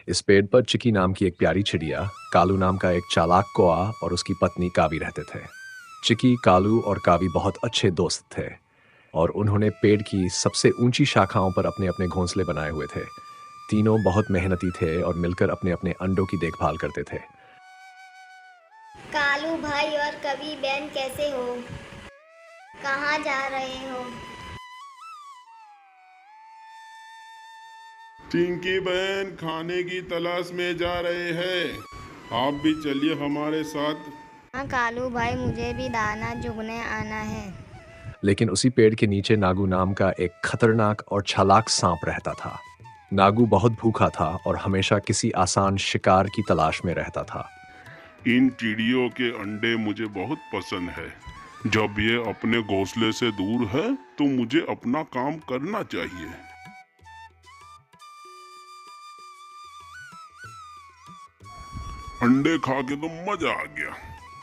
इस पेड़ पर चिकी नाम की एक प्यारी चिड़िया, कालू नाम का एक चालाक कौआ और उसकी पत्नी कावी रहते थे। चिकी, कालू और कावी बहुत अच्छे दोस्त थे और उन्होंने पेड़ की सबसे ऊंची शाखाओं पर अपने अपने घोंसले बनाए हुए थे। तीनों बहुत मेहनती थे और मिलकर अपने अपने अंडों की देखभाल करते थे। कालू भाई और कवि बहन कैसे हो? कहाँ जा रहे हो? चिंकी बहन खाने की तलाश में जा रहे हैं। आप भी चलिए हमारे साथ। हाँ कालू भाई, मुझे भी दाना चुगने आना है। लेकिन उसी पेड़ के नीचे नागू नाम का एक खतरनाक और चालाक सांप रहता था। नागू बहुत भूखा था और हमेशा किसी आसान शिकार की तलाश में रहता था। इन चिड़ियों के अंडे मुझे बहुत पसंद है। जब ये अपने घोंसले से दूर है तो मुझे अपना काम करना चाहिए। अंडे खा के तो मजा आ गया।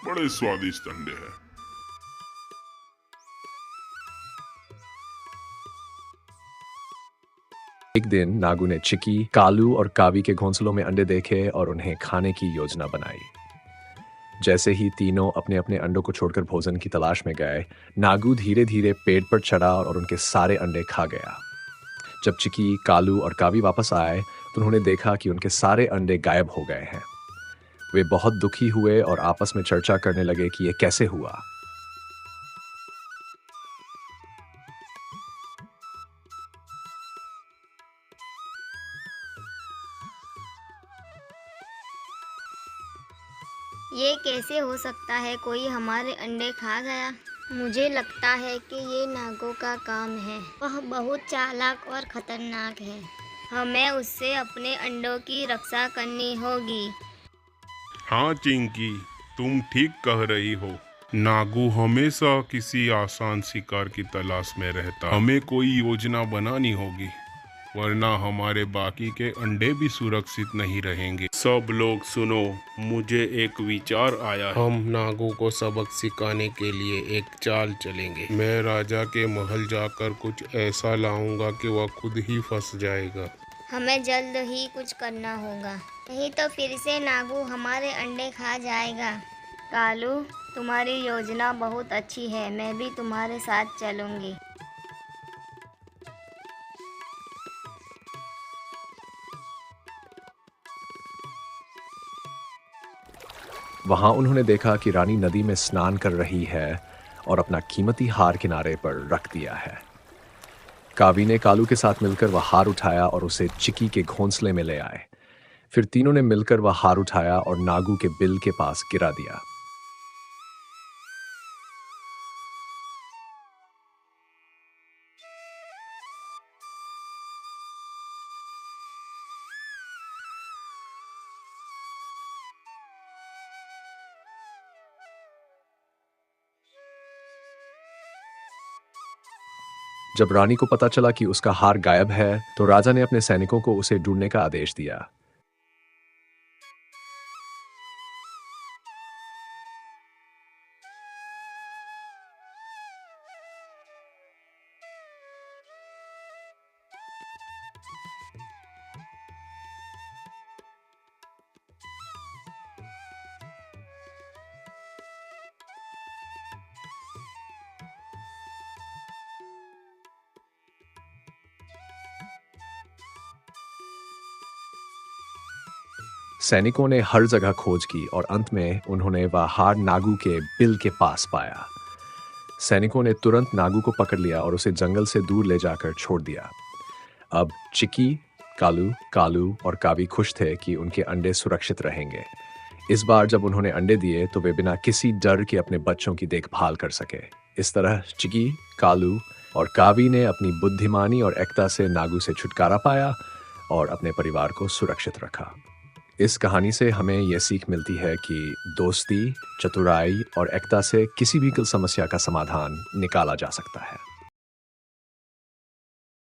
बड़े स्वादिष्ट अंडे हैं। एक दिन नागू ने चिकी, कालू और कावी के घोंसलों में अंडे देखे और उन्हें खाने की योजना बनाई। जैसे ही तीनों अपने अपने अंडों को छोड़कर भोजन की तलाश में गए, नागू धीरे धीरे पेड़ पर चढ़ा और उनके सारे अंडे खा गया। जब चिकी, कालू और कावी वापस आए तो उन्होंने देखा कि उनके सारे अंडे गायब हो गए हैं। वे बहुत दुखी हुए और आपस में चर्चा करने लगे कि यह कैसे हुआ। ये कैसे हो सकता है? कोई हमारे अंडे खा गया। मुझे लगता है कि ये नागों का काम है। वह बहुत चालाक और खतरनाक है। हमें उससे अपने अंडों की रक्षा करनी होगी। हाँ चिंकी, तुम ठीक कह रही हो। नागू हमेशा किसी आसान शिकार की तलाश में रहता। हमें कोई योजना बनानी होगी, वरना हमारे बाकी के अंडे भी सुरक्षित नहीं रहेंगे। सब लोग सुनो, मुझे एक विचार आया। हम नागू को सबक सिखाने के लिए एक चाल चलेंगे। मैं राजा के महल जाकर कुछ ऐसा लाऊंगा कि वह खुद ही फंस जाएगा। हमें जल्द ही कुछ करना होगा, नहीं तो फिर से नागू हमारे अंडे खा जाएगा। कालू, तुम्हारी योजना बहुत अच्छी है। मैं भी तुम्हारे साथ चलूंगी। वहां उन्होंने देखा कि रानी नदी में स्नान कर रही है और अपना कीमती हार किनारे पर रख दिया है। कावी ने कालू के साथ मिलकर वह हार उठाया और उसे चिकी के घोंसले में ले आए। फिर तीनों ने मिलकर वह हार उठाया और नागू के बिल के पास गिरा दिया। जब रानी को पता चला कि उसका हार गायब है, तो राजा ने अपने सैनिकों को उसे ढूंढने का आदेश दिया। सैनिकों ने हर जगह खोज की और अंत में उन्होंने वह हार नागू के बिल के पास पाया। सैनिकों ने तुरंत नागू को पकड़ लिया और उसे जंगल से दूर ले जाकर छोड़ दिया। अब चिकी, कालू, कालू और कावी खुश थे कि उनके अंडे सुरक्षित रहेंगे। इस बार जब उन्होंने अंडे दिए तो वे बिना किसी डर के अपने बच्चों की देखभाल कर सके। इस तरह चिकी, कालू और कावी ने अपनी बुद्धिमानी और एकता से नागू से छुटकारा पाया और अपने परिवार को सुरक्षित रखा। इस कहानी से हमें यह सीख मिलती है कि दोस्ती, चतुराई और एकता से किसी भी समस्या का समाधान निकाला जा सकता है।